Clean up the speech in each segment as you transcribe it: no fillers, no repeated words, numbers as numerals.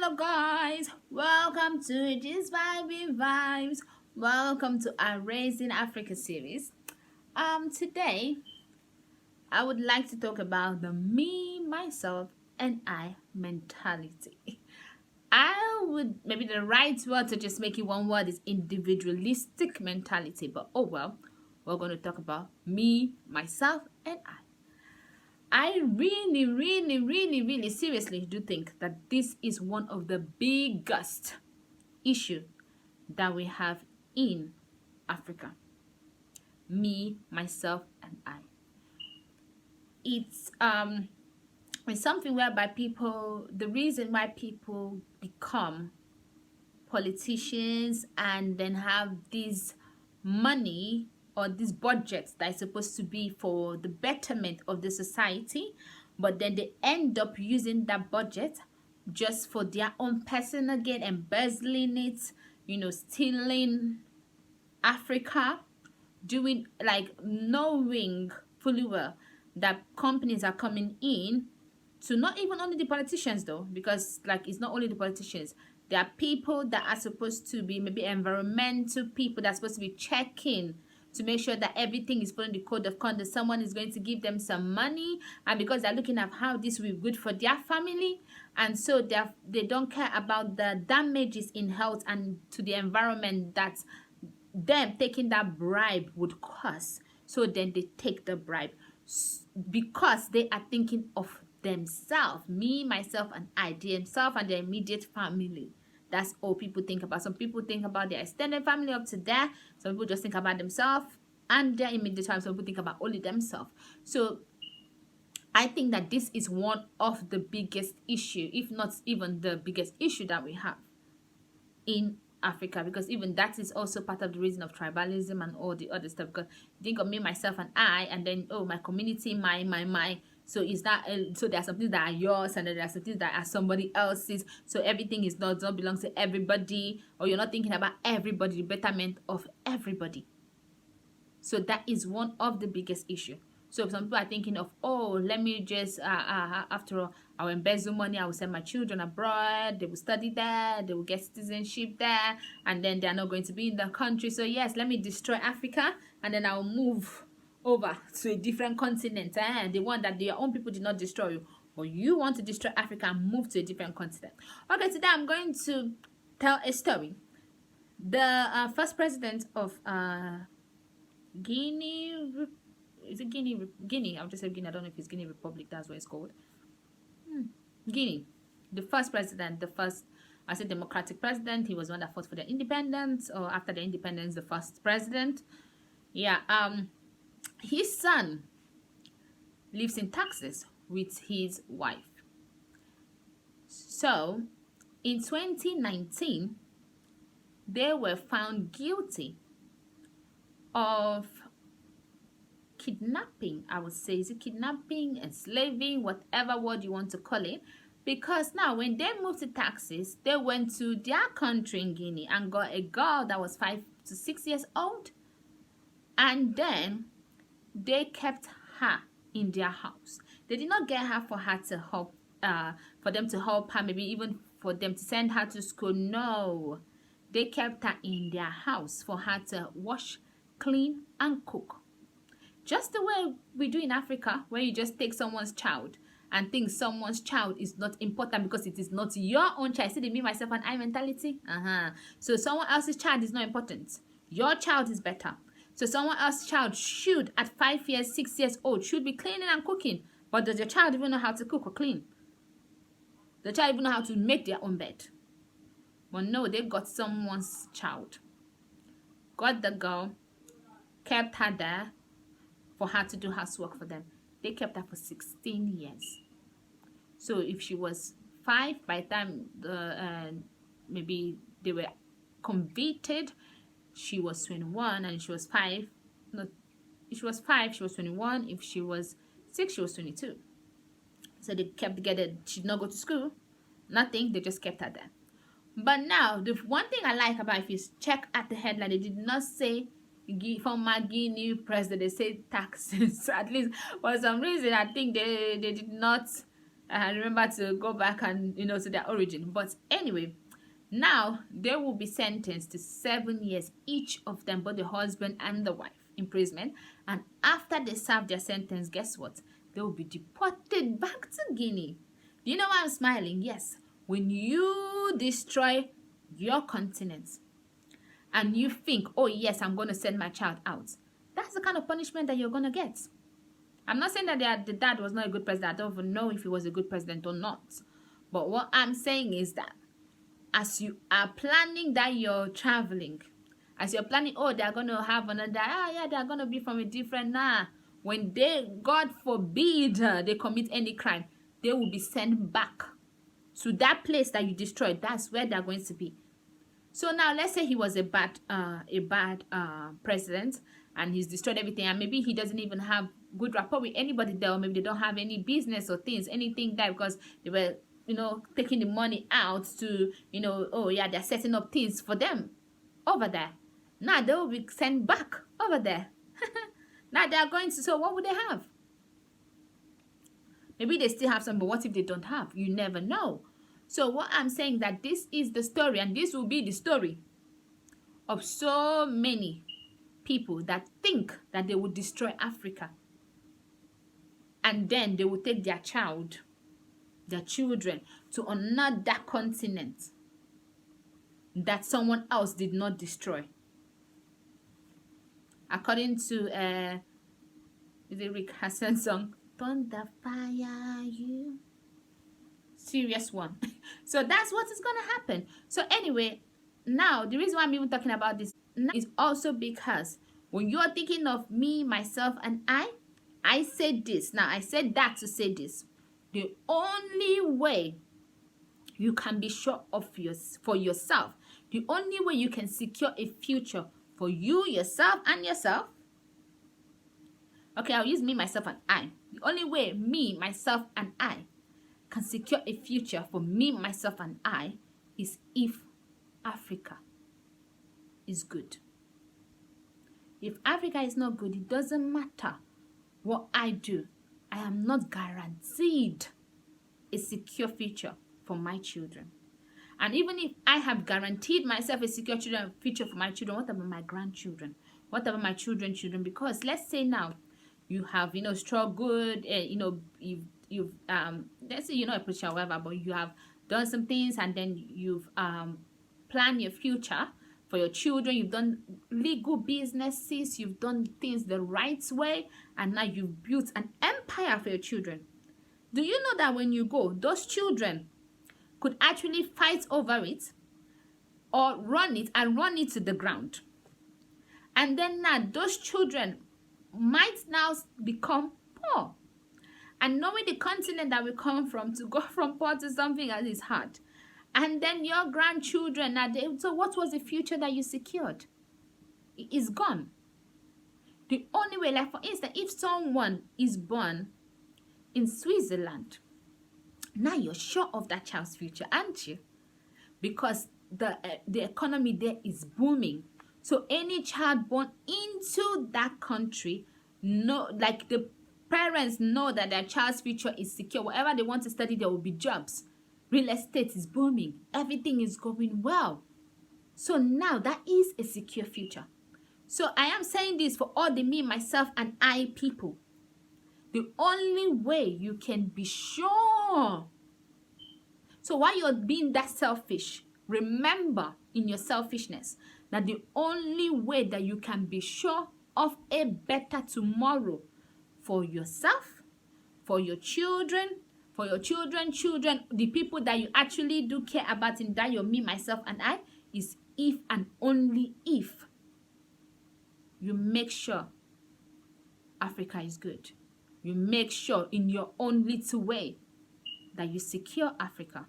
Hello guys, welcome to this Vibing Vibes. Welcome to our Raising Africa series. Today I would like to talk about the me, myself, and I mentality. I would maybe the right word to just make it one word is individualistic mentality, but oh well, we're going to talk about me, myself, and I. I really seriously do think that this is one of the biggest issue that we have in Africa. Me, myself, and I. It's something whereby people, the reason why people become politicians and then have this money or this budget that is supposed to be for the betterment of the society, but then they end up using that budget just for their own personal gain, embezzling it, stealing Africa, doing like knowing fully well that companies are coming in to not even only the politicians though, because like it's not only the politicians. There are people that are supposed to be maybe environmental people that are supposed to be checking to make sure that everything is following the code of conduct. Someone is going to give them some money, and because they're looking at how this will be good for their family, and so they don't care about the damages in health and to the environment that them taking that bribe would cause. So then they take the bribe because they are thinking of themselves, me, myself, and I, themselves and their immediate family. That's all people think about. Some people think about their extended family up to there. Some people just think about themselves and their immediate family. Some people think about only themselves. So I think that this is one of the biggest issue, if not even the biggest issue that we have in Africa, because even that is also part of the reason of tribalism and all the other stuff. Because you think of me, myself, and I, and then my community, my. So is that so there are some things that are yours, and then there are some things that are somebody else's. So everything is not belongs to everybody, or you're not thinking about everybody, the betterment of everybody. So that is one of the biggest issue. So some people are thinking of, oh, let me just, after all, I will embezzle money, I will send my children abroad, they will study there, they will get citizenship there, and then they are not going to be in the country. So yes, let me destroy Africa, and then I will move over to a different continent. The one that their own people did not destroy you, but you want to destroy Africa and move to a different continent. Okay, today I'm going to tell a story. The first president of Guinea, is it Guinea? Guinea, I'll just say Guinea. I don't know if it's Guinea Republic, that's what it's called. Guinea. The first president, I said democratic president. He was one that fought for their independence, or after the independence, the first president. Yeah, his son lives in Texas with his wife. So, in 2019, they were found guilty of kidnapping. I would say, is it kidnapping, enslaving, whatever word you want to call it, because now when they moved to Texas, they went to their country in Guinea and got a girl that was 5 to 6 years old, and then they kept her in their house. They did not get her for her to help, for them to help her, maybe even for them to send her to school. No, they kept her in their house for her to wash, clean, and cook. Just the way we do in Africa, where you just take someone's child and think someone's child is not important because it is not your own child. See the me, myself, and I mentality? So someone else's child is not important. Your child is better. So someone else's child should, at 5 years, 6 years old, should be cleaning and cooking. But does your child even know how to cook or clean? The child even know how to make their own bed? But no, they got someone's child. Got the girl, kept her there for her to do housework for them. They kept her for 16 years. So if she was 5, by the time maybe they were convicted, she was 21, and she was 5. No, if she was 5, she was 21. If she was 6, she was 22. So they kept together. She did not go to school, nothing. They just kept her there. But now, the one thing I like about, if you check at the headline, they did not say former Guinea president, they say taxes. At least for some reason, I think they did not I remember to go back and, to their origin. But anyway, now they will be sentenced to 7 years, each of them, both the husband and the wife, imprisonment. And after they serve their sentence, guess what? They will be deported back to Guinea. Do you know why I'm smiling? Yes. When you destroy your continent and you think, oh yes, I'm going to send my child out, that's the kind of punishment that you're going to get. I'm not saying that the dad was not a good president. I don't even know if he was a good president or not. But what I'm saying is that as you are planning that you're traveling, as you're planning, oh, they're going to have another, they're going to be from a different, when they, God forbid, they commit any crime, they will be sent back to that place that you destroyed. That's where they're going to be. So now let's say he was a bad president and he's destroyed everything, and maybe he doesn't even have good rapport with anybody there, or maybe they don't have any business or things, anything there, because they were, taking the money out to, they're setting up things for them over there. Now they will be sent back over there. Now they are going to, so what would they have? Maybe they still have some, but what if they don't have? You never know. So what I'm saying, that this is the story, and this will be the story of so many people that think that they will destroy Africa. And then they will take their children to another continent that someone else did not destroy. According to the Rick Hassan song, Thunder Fire You. Serious one. So that's what is going to happen. So anyway, now the reason why I'm even talking about this is also because when you're thinking of me, myself, and I said this. Now I said that to say this. The only way you can be sure of for yourself, the only way you can secure a future for you, yourself, and yourself. Okay, I'll use me, myself, and I. The only way me, myself, and I can secure a future for me, myself, and I is if Africa is good. If Africa is not good, it doesn't matter what I do. I am not guaranteed a secure future for my children. And even if I have guaranteed myself a secure future for my children, what about my grandchildren? What about my children? Because let's say now you have, struggled, you've let's say you're not a preacher or whatever, but you have done some things, and then you've planned your future for your children. You've done legal businesses, you've done things the right way, and now you've built an empire for your children. Do you know that when you go, those children could actually fight over it or run it to the ground? And then now those children might now become poor. And knowing the continent that we come from, to go from poor to something that is hard. And then your grandchildren, so what was the future that you secured? It is gone. The only way, like for instance, if someone is born in Switzerland, now you're sure of that child's future, aren't you? Because the economy there is booming. So any child born into that country, the parents know that their child's future is secure. Whatever they want to study, there will be jobs. Real estate is booming. Everything is going well. So now that is a secure future. So I am saying this for all the me, myself, and I people. The only way you can be sure. So while you're being that selfish, remember in your selfishness that the only way that you can be sure of a better tomorrow for yourself, for your children, the people that you actually do care about in that your me, myself, and I, is if and only if you make sure Africa is good. You make sure in your own little way that you secure Africa.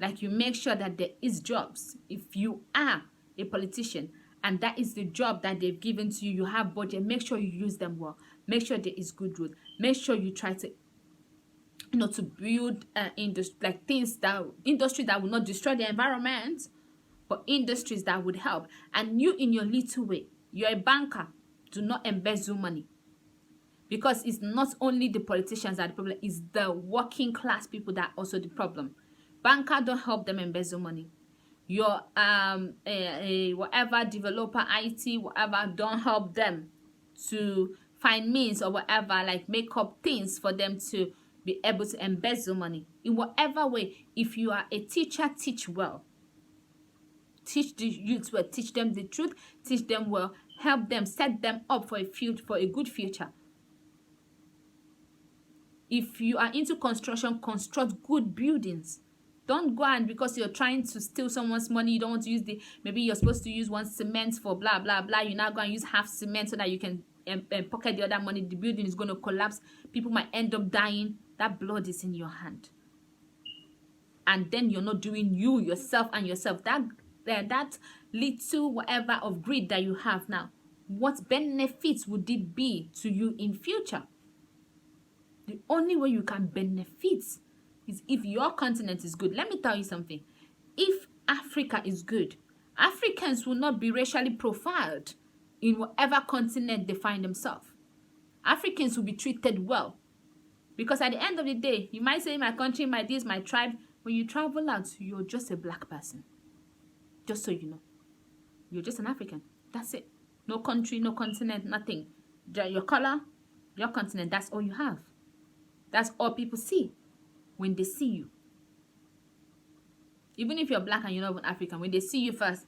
Like you make sure that there is jobs. If you are a politician and that is the job that they've given to you, you have budget, make sure you use them well. Make sure there is good road. Make sure you try to, to build industry, like industry that will not destroy the environment, but industries that would help. And you in your little way, you're a banker, do not embezzle money. Because it's not only the politicians that are the problem, it's the working class people that are also the problem. Banker don't help them embezzle money. Your whatever developer, IT, whatever, don't help them to find means or whatever, like make up things for them to be able to embezzle money. In whatever way, if you are a teacher, teach well. Teach the youth well, teach them the truth, teach them well, help them, set them up for a good future. If you are into construction, construct good buildings. Don't go and because you're trying to steal someone's money, you don't want to use maybe you're supposed to use one cement for blah, blah, blah. You now go and use half cement so that you can pocket the other money. The building is going to collapse. People might end up dying. That blood is in your hand. And then you're not doing yourself. That little whatever of greed that you have now, what benefits would it be to you in future? The only way you can benefit is if your continent is good. Let me tell you something. If Africa is good, Africans will not be racially profiled in whatever continent they find themselves. Africans will be treated well. Because at the end of the day, you might say my country, my this, my tribe. When you travel out, you're just a black person. Just so you know. You're just an African. That's it. No country, no continent, nothing. Your color, your continent, that's all you have. That's all people see when they see you. Even if you're black and you're not even African, when they see you first,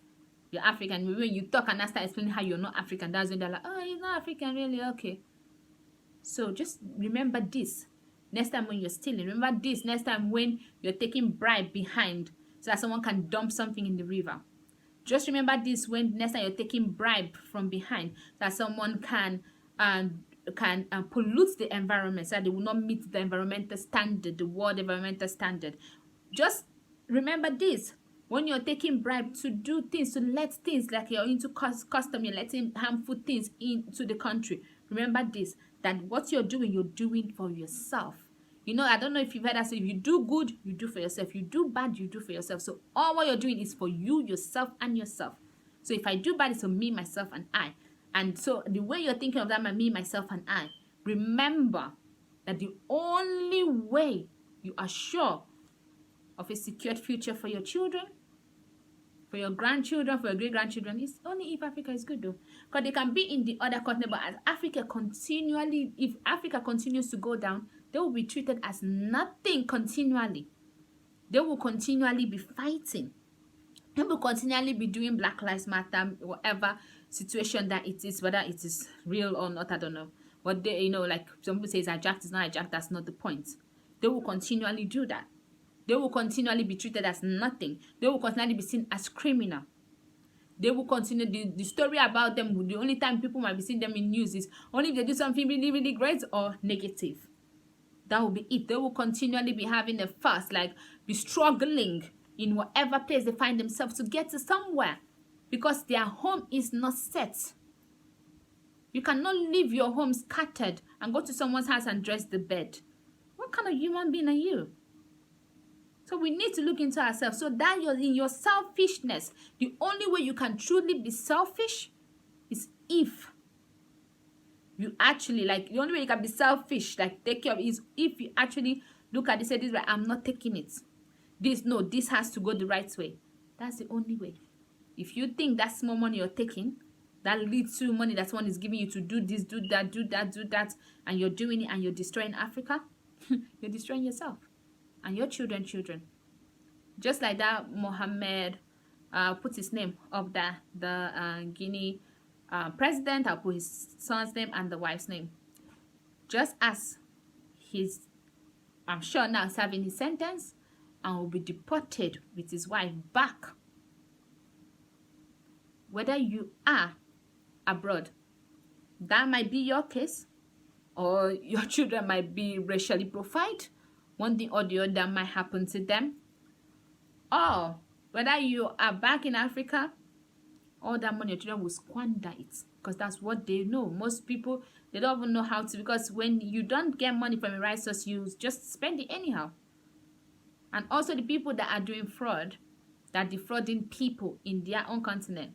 you're African. When you talk and I start explaining how you're not African, that's when they're like, oh, you're not African, really? Okay. So just remember this. Next time when you're stealing, remember this. Next time when you're taking bribe behind so that someone can dump something in the river. Just remember this when next time you're taking bribe from behind so that someone can pollute the environment so that they will not meet the environmental standard, the world environmental standard. Just remember this. When you're taking bribe to do things, to let things like you're into custom, you're letting harmful things into the country. Remember this, that what you're doing for yourself. You know, I don't know if you've heard that say, if you do good, you do for yourself. You do bad, you do for yourself. So all what you're doing is for you, yourself, and yourself. So if I do bad, it's for me, myself, and I. And so the way you're thinking of that, me, myself, and I, remember that the only way you are sure of a secured future for your children, for your grandchildren, for your great-grandchildren, is only if Africa is good, though. Because they can be in the other continent, but as if Africa continues to go down, they will be treated as nothing continually. They will continually be fighting. They will continually be doing Black Lives Matter, whatever situation that it is, whether it is real or not, I don't know. But they, like some people say it's hijacked, it's not hijacked, that's not the point. They will continually do that. They will continually be treated as nothing. They will continually be seen as criminal. They will continue, the story about them, the only time people might be seeing them in news is only if they do something really, really great or negative. That will be it. They will continually be having a fuss, like be struggling in whatever place they find themselves to get to somewhere because their home is not set. You cannot leave your home scattered and go to someone's house and dress the bed. What kind of human being are you? So we need to look into ourselves. So that you're in your selfishness, the only way you can truly be selfish is if you actually, like, the only way you can be selfish, like take care of, is if you actually look at it, say this way, I'm not taking it. This has to go the right way. That's the only way. If you think that small money you're taking, that little money that someone is giving you to do this, do that, and you're doing it and you're destroying Africa, you're destroying yourself and your children. Just like that, Mohammed put his name up there, the Guinea president. I'll put his son's name and the wife's name. Just as I'm sure now serving his sentence and will be deported with his wife back. Whether you are abroad, that might be your case, or your children might be racially profiled. One thing or the other might happen to them. Or whether you are back in Africa, all that money your children will squander it because that's what they know. Most people, they don't even know how to, because when you don't get money from a right source, you just spend it anyhow. And also the people that are doing fraud, that are defrauding people in their own continent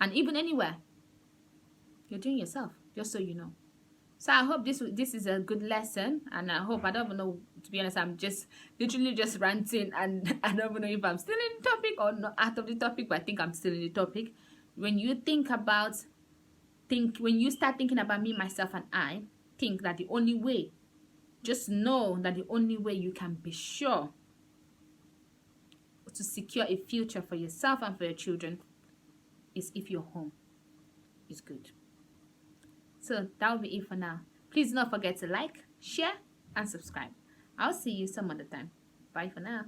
and even anywhere, you're doing yourself, just so you know. So I hope this is a good lesson, and I hope, I don't even know, to be honest, I'm just literally just ranting, and I don't even know if I'm still in the topic or not out of the topic, but I think I'm still in the topic. When you when you start thinking about me, myself, and I, think that the only way, just know that the only way you can be sure to secure a future for yourself and for your children is if your home is good. So that will be it for now. Please do not forget to like, share, and subscribe. I'll see you some other time. Bye for now.